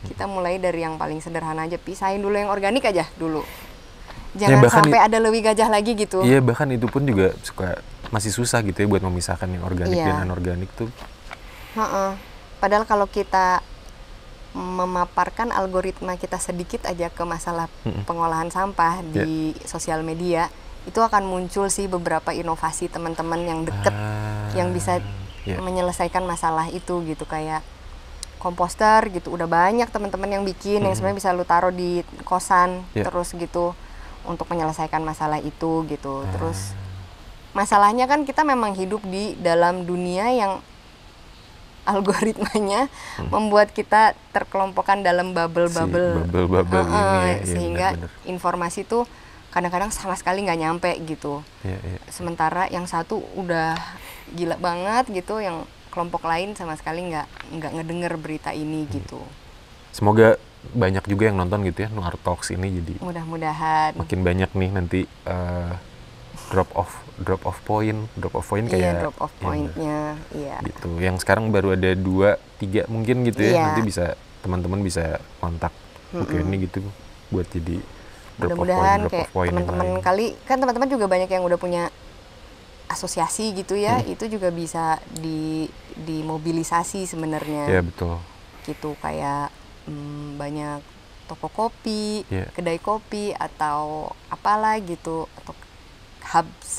Kita mulai dari yang paling sederhana aja, pisahin dulu yang organik aja dulu. Jangan sampai ada lewi gajah lagi gitu. Iya, bahkan itu pun juga masih susah gitu ya buat memisahkan yang organik dan anorganik tuh. Padahal kalau kita memaparkan algoritma kita sedikit aja ke masalah pengolahan sampah di sosial media, itu akan muncul sih beberapa inovasi teman-teman yang deket yang bisa menyelesaikan masalah itu gitu, kayak komposter gitu. Udah banyak teman-teman yang bikin yang sebenarnya bisa lu taruh di kosan terus gitu untuk menyelesaikan masalah itu gitu. Terus masalahnya kan kita memang hidup di dalam dunia yang algoritmanya membuat kita terkelompokkan dalam bubble-bubble ini sehingga bener. Informasi tuh kadang-kadang sama sekali nggak nyampe gitu. Sementara yang satu udah gila banget gitu, yang kelompok lain sama sekali nggak ngedenger berita ini gitu. Semoga banyak juga yang nonton gitu ya Nuar Talks ini, jadi mudah-mudahan makin banyak nih nanti drop off point kayak drop off pointnya gitu. Yang sekarang baru ada 2-3 mungkin gitu ya. Nanti bisa teman-teman bisa kontak ini gitu buat jadi drop off point teman-teman kali kan teman-teman juga banyak yang udah punya asosiasi gitu ya. Itu juga bisa dimobilisasi sebenarnya. Iya betul. Gitu kayak banyak toko kopi, Yeah. kedai kopi atau apalah gitu, atau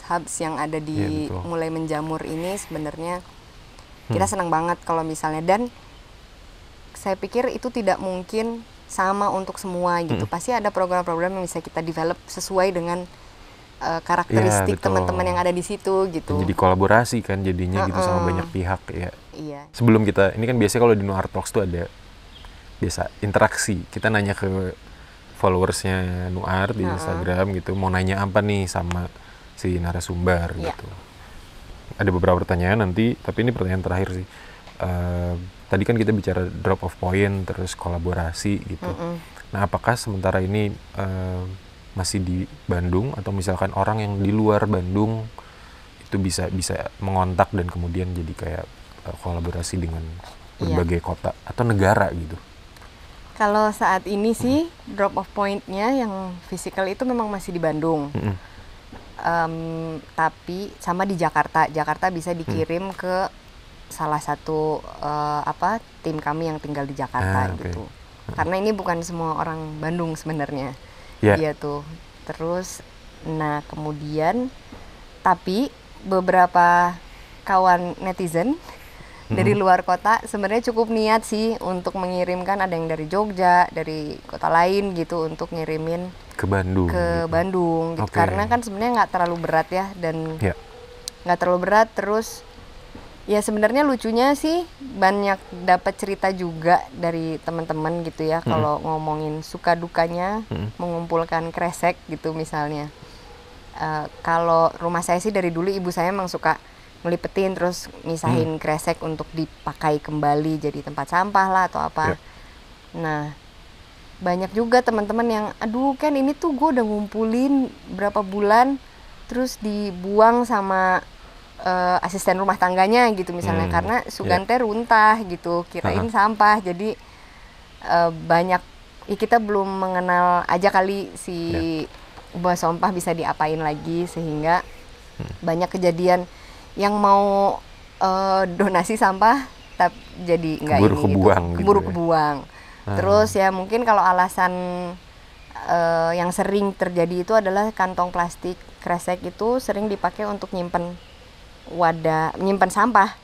hubs yang ada di Iya, betul. mulai menjamur ini sebenarnya kita senang banget kalau misalnya, dan saya pikir itu tidak mungkin sama untuk semua gitu. Pasti ada program-program yang bisa kita develop sesuai dengan karakteristik betul. teman-teman yang ada di situ gitu. Jadi kolaborasi kan jadinya gitu sama banyak pihak ya. Iya. Sebelum kita, ini kan biasanya kalau di Nuart Talks tuh ada biasa interaksi. Kita nanya ke followersnya Nuart di Instagram gitu, mau nanya apa nih sama si narasumber gitu. Ada beberapa pertanyaan nanti, tapi ini pertanyaan terakhir sih. Tadi kan kita bicara drop off point, terus kolaborasi gitu. Nah, apakah sementara ini masih di Bandung, atau misalkan orang yang di luar Bandung itu bisa mengontak dan kemudian jadi kayak kolaborasi dengan berbagai kota atau negara gitu? Kalau saat ini sih drop off point-nya yang physical itu memang masih di Bandung. Tapi sama di Jakarta. Jakarta bisa dikirim ke salah satu tim kami yang tinggal di Jakarta gitu. Karena ini bukan semua orang Bandung sebenarnya. Iya tuh. Terus, nah kemudian, tapi beberapa kawan netizen dari luar kota sebenarnya cukup niat sih untuk mengirimkan, ada yang dari Jogja, dari kota lain gitu, untuk ngirimin ke Bandung. Gitu. Karena kan sebenarnya nggak terlalu berat ya, dan nggak terlalu berat. Terus ya sebenarnya lucunya sih banyak dapat cerita juga dari teman-teman gitu ya, kalau ngomongin suka dukanya mengumpulkan kresek gitu misalnya. Kalau rumah saya sih dari dulu ibu saya emang suka ngelipetin terus misahin kresek untuk dipakai kembali jadi tempat sampah lah atau apa. Nah, banyak juga teman-teman yang aduh kan ini tuh gue udah ngumpulin berapa bulan terus dibuang sama asisten rumah tangganya gitu misalnya, karena Sugante runtah gitu, kirain sampah. Jadi banyak ya, kita belum mengenal aja kali si buah sampah bisa diapain lagi, sehingga banyak kejadian yang mau donasi sampah tapi jadi nggak keburu ini kebuang gitu, keburu gitu ya. kebuang. Terus ya mungkin kalau alasan yang sering terjadi itu adalah kantong plastik kresek itu sering dipakai untuk nyimpen menyimpan sampah,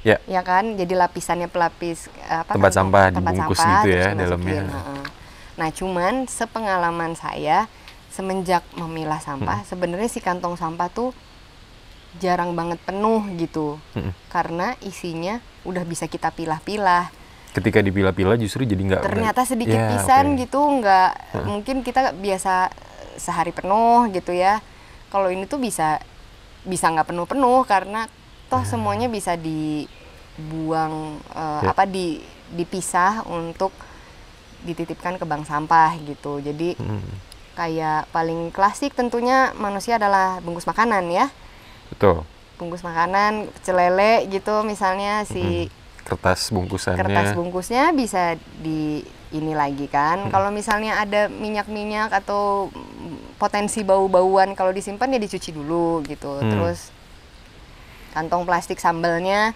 ya kan, jadi lapisannya pelapis tempat sampah dibungkus gitu ya dalamnya. Nah cuman sepengalaman saya semenjak memilah sampah, sebenarnya si kantong sampah tuh jarang banget penuh gitu, karena isinya udah bisa kita pilah-pilah. Ketika dipilah-pilah justru jadi nggak, ternyata sedikit pisan gitu, nggak mungkin kita biasa sehari penuh gitu ya. Kalau ini tuh bisa nggak penuh-penuh, karena toh semuanya bisa dibuang dipisah untuk dititipkan ke bank sampah gitu. Jadi kayak paling klasik tentunya manusia adalah bungkus makanan ya. Betul. Bungkus makanan, pecel lele gitu misalnya, si kertas bungkusnya bisa di ini lagi kan. Kalau misalnya ada minyak-minyak atau potensi bau-bauan, kalau disimpan ya dicuci dulu gitu. Terus kantong plastik sambelnya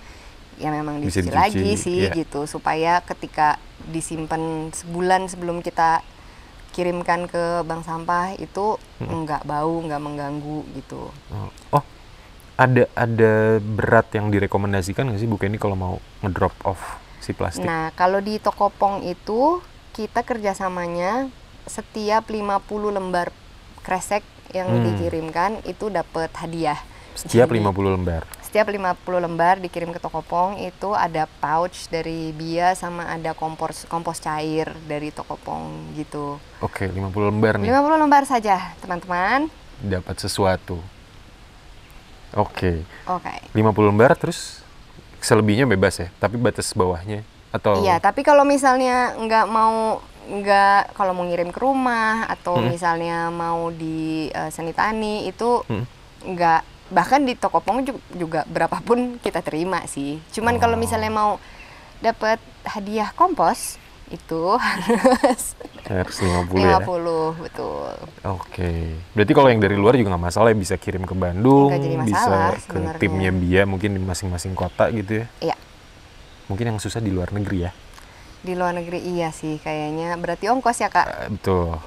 ya memang dicuci lagi sih gitu, supaya ketika disimpan sebulan sebelum kita kirimkan ke bank sampah itu nggak bau, nggak mengganggu gitu. Ada berat yang direkomendasikan nggak sih Bu Kenny kalau mau ngedrop off si plastik? Nah, kalau di toko Pong itu kita kerjasamanya setiap 50 lembar kresek yang dikirimkan itu dapat hadiah. Setiap 50 lembar? Setiap 50 lembar dikirim ke toko Pong itu ada pouch dari Bia sama ada kompos cair dari toko Pong gitu. Oke, 50 lembar nih? 50 lembar saja, teman-teman. Dapat sesuatu. Oke. 50 lembar terus selebihnya bebas ya, tapi batas bawahnya atau? Iya, tapi kalau misalnya kalau mau ngirim ke rumah atau misalnya mau di Senitani itu nggak, bahkan di toko Pong juga berapapun kita terima sih. Cuman kalau misalnya mau dapat hadiah kompos itu harus 50 ya? Betul. Oke. Berarti kalau yang dari luar juga nggak masalah ya, bisa kirim ke Bandung, masalah, bisa ke timnya Bia mungkin di masing-masing kota gitu ya? Iya. Mungkin yang susah di luar negeri ya? Di luar negeri iya sih kayaknya. Berarti ongkos ya, Kak? Betul.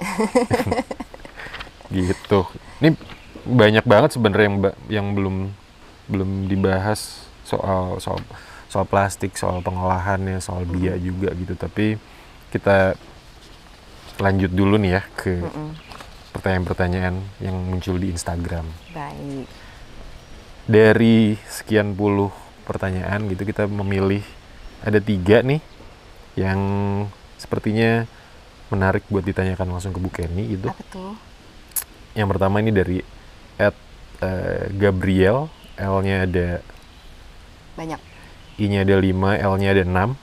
Gitu. Ini banyak banget sebenarnya yang belum belum dibahas soal soal soal plastik, soal pengolahannya, soal bia juga gitu. Tapi kita lanjut dulu nih ya ke pertanyaan-pertanyaan yang muncul di Instagram. Baik. Dari sekian puluh pertanyaan gitu kita memilih ada 3 nih yang sepertinya menarik buat ditanyakan langsung ke Bu Kenny gitu. Apa tuh? Yang pertama ini dari @Gabriel, L-nya ada Banyak. I-nya ada 5, L-nya ada 6.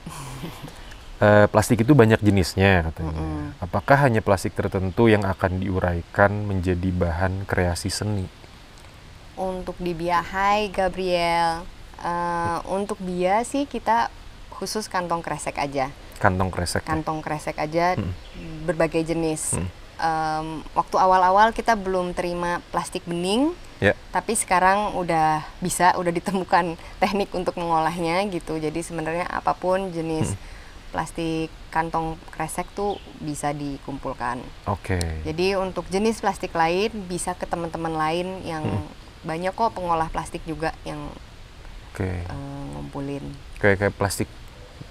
Plastik itu banyak jenisnya katanya. Apakah hanya plastik tertentu yang akan diuraikan menjadi bahan kreasi seni? Untuk di bia, hai Gabriel. Untuk bia sih kita khusus kantong kresek aja. Kantong kresek. Kantong kresek aja, berbagai jenis. Waktu awal-awal kita belum terima plastik bening, tapi sekarang udah ditemukan teknik untuk mengolahnya gitu. Jadi sebenarnya apapun jenis plastik kantong kresek tuh bisa dikumpulkan. Oke. Jadi untuk jenis plastik lain bisa ke teman-teman lain yang banyak kok pengolah plastik juga yang ngumpulin. Kayak plastik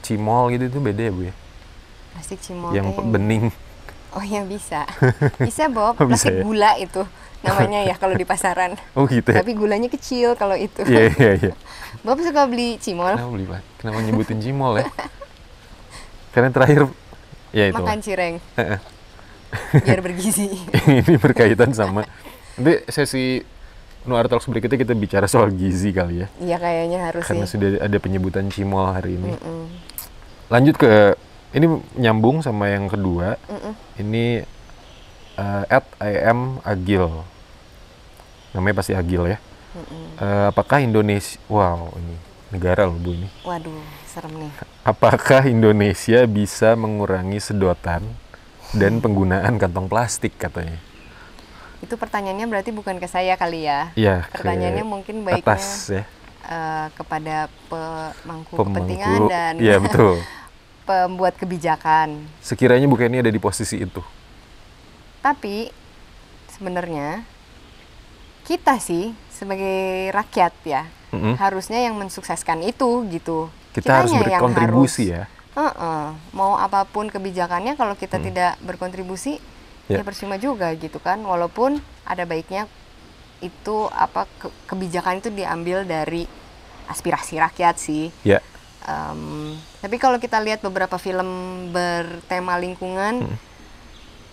cimol gitu itu beda ya Bu ya? Plastik cimol yang bening. Oh ya bisa. Bisa Bob, plastik ya? gula itu namanya ya kalau di pasaran. Oh gitu ya? Tapi gulanya kecil kalau itu. Iya. Bob suka beli cimol? Kenapa nyebutin cimol ya? Karena terakhir ya itu. Makan cireng. Biar bergizi. Ini berkaitan sama nanti sesi Nuar Talks berikutnya kita bicara soal gizi kali ya. Iya kayaknya harus. Karena sudah ada penyebutan cimol hari ini. Lanjut ke ini nyambung sama yang kedua. Ini @IamAgil. Namanya pasti Agil ya. Apakah Indonesia, wow ini negara loh Bu ini. Waduh, serem nih. Apakah Indonesia bisa mengurangi sedotan dan penggunaan kantong plastik katanya? Itu pertanyaannya berarti bukan ke saya kali ya? Iya. Pertanyaannya mungkin baiknya atas, ya. Kepada pemangku kepentingan dan iya, betul. pembuat kebijakan. Sekiranya Bu Kenny ada di posisi itu. Tapi sebenarnya kita sih sebagai rakyat ya harusnya yang mensukseskan itu gitu. Kita harus berkontribusi ya. Mau apapun kebijakannya kalau kita tidak berkontribusi ya percuma juga gitu kan. Walaupun ada baiknya itu kebijakan itu diambil dari aspirasi rakyat sih. Tapi kalau kita lihat beberapa film bertema lingkungan,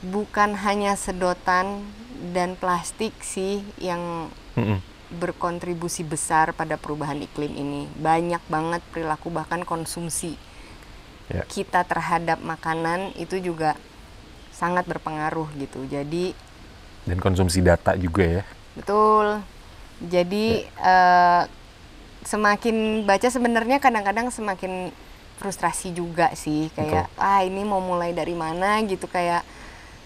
bukan hanya sedotan dan plastik sih yang berkontribusi besar pada perubahan iklim ini. Banyak banget perilaku bahkan konsumsi kita terhadap makanan itu juga sangat berpengaruh gitu. Jadi dan konsumsi data juga ya. Betul. Jadi semakin baca sebenarnya kadang-kadang semakin frustrasi juga sih kayak ini mau mulai dari mana gitu, kayak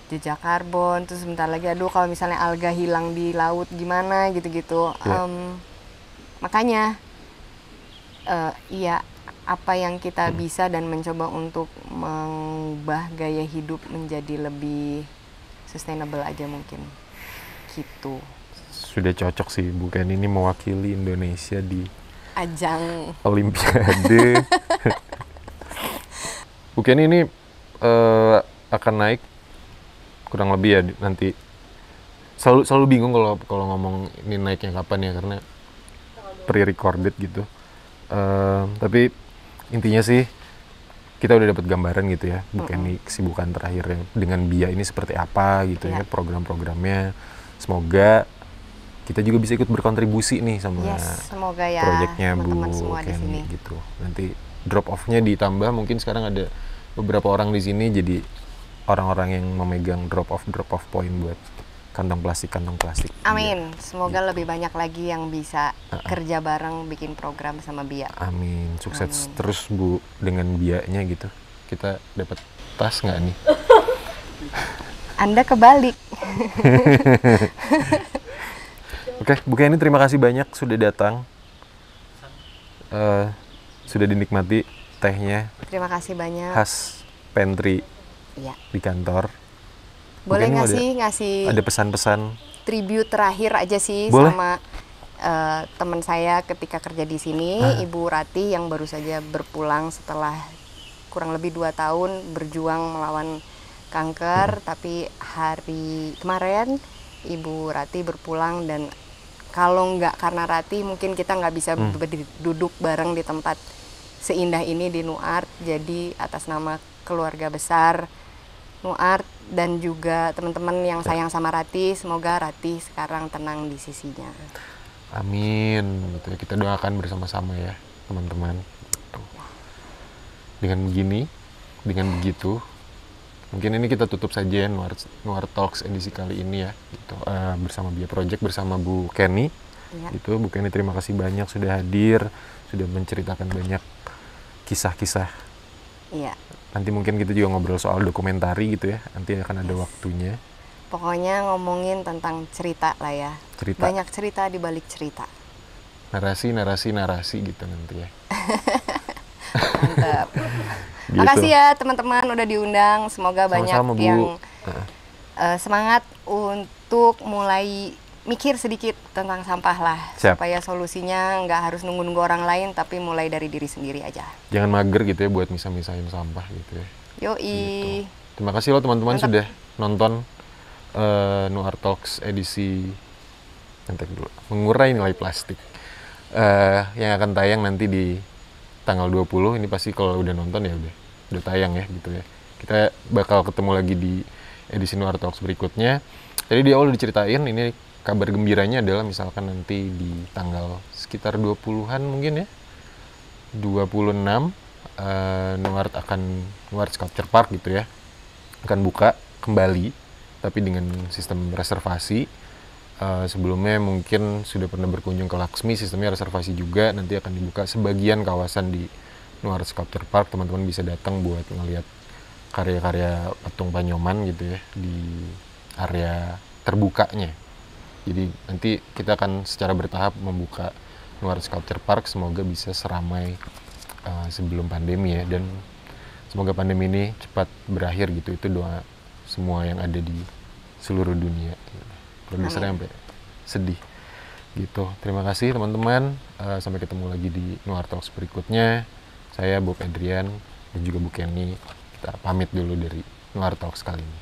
jejak karbon, terus sebentar lagi aduh kalau misalnya alga hilang di laut gimana gitu-gitu. Makanya apa yang kita bisa dan mencoba untuk mengubah gaya hidup menjadi lebih sustainable aja mungkin gitu. Sudah cocok sih Bu Kenny ini mewakili Indonesia di ajang Olimpiade. Bu Kenny ini akan naik kurang lebih ya nanti. Selalu bingung kalau ngomong ini naiknya kapan ya, karena pre-recorded gitu. Tapi intinya sih kita udah dapat gambaran gitu ya, Bu Kenny kesibukan terakhirnya dengan BIA ini seperti apa gitu ya, program-programnya. Semoga kita juga bisa ikut berkontribusi nih sama semoga ya proyeknya Bu Kenny gitu. Nanti drop off-nya ditambah, mungkin sekarang ada beberapa orang di sini jadi orang-orang yang memegang drop off point buat kantong plastik. Amin. Semoga lebih banyak lagi yang bisa kerja bareng bikin program sama BIA. Amin. Sukses terus Bu dengan BIA-nya gitu. Kita dapat tas nggak nih? Anda kebalik. Oke, Bu Kenny terima kasih banyak sudah datang. Sudah dinikmati tehnya Terima kasih banyak. khas pantry Iya. di kantor. Boleh Mungkin nggak ada- sih ngasih Ada pesan-pesan? tribute terakhir aja sih Boleh. sama teman saya ketika kerja di sini, Ibu Rati yang baru saja berpulang setelah kurang lebih 2 tahun berjuang melawan kanker, tapi hari kemarin Ibu Rati berpulang dan kalau nggak karena Rati mungkin kita nggak bisa duduk bareng di tempat seindah ini di Nuart. Jadi atas nama keluarga besar Nuart dan juga teman-teman yang sayang sama Rati, semoga Rati sekarang tenang di sisinya. Amin. Gitu ya. Kita doakan bersama-sama ya, teman-teman. Gitu. Dengan begini, dengan begitu, mungkin ini kita tutup saja Nuart Talks edisi kali ini ya. Gitu. Bersama Bia Project, bersama Bu Kenny. Ya. Gitu. Bu Kenny, terima kasih banyak sudah hadir, sudah menceritakan banyak kisah-kisah. Iya. Nanti mungkin kita juga ngobrol soal dokumentari gitu ya. Nanti akan ada waktunya. Pokoknya ngomongin tentang cerita lah ya. Cerita. Banyak cerita di balik cerita. Narasi gitu nanti ya. Mantap. Gitu. Makasih ya teman-teman udah diundang. Semoga banyak Sama-sama, Bu. yang semangat untuk mulai mikir sedikit tentang sampah lah. Siap. Supaya solusinya nggak harus nunggu-nunggu orang lain, tapi mulai dari diri sendiri aja. Jangan mager gitu ya buat misah-misahin sampah gitu ya. Yoi. Gitu. Terima kasih loh teman-teman Mantap. sudah nonton Nuart Talks edisi mengurai nilai plastik yang akan tayang nanti di tanggal 20. Ini pasti kalau udah nonton ya udah tayang ya gitu ya. Kita bakal ketemu lagi di edisi Nuart Talks berikutnya. Tadi di awal udah diceritain, ini kabar gembiranya adalah misalkan nanti di tanggal sekitar 20-an mungkin ya, 26 Nuart Sculpture Park gitu ya akan buka kembali, tapi dengan sistem reservasi. Sebelumnya mungkin sudah pernah berkunjung ke Laksmi, sistemnya reservasi juga. Nanti akan dibuka sebagian kawasan di Nuart Sculpture Park, teman-teman bisa datang buat ngelihat karya-karya patung Panyoman gitu ya di area terbukanya. Jadi nanti kita akan secara bertahap membuka Nuart Sculpture Park, semoga bisa seramai sebelum pandemi ya, dan semoga pandemi ini cepat berakhir gitu. Itu doa semua yang ada di seluruh dunia. Produsernya sampai sedih gitu. Terima kasih teman-teman. Sampai ketemu lagi di Nuart Talks berikutnya. Saya Bob Adrian dan juga Bu Kenny. Kita pamit dulu dari Nuart Talks kali ini.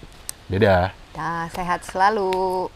Dadah. Dah, sehat selalu.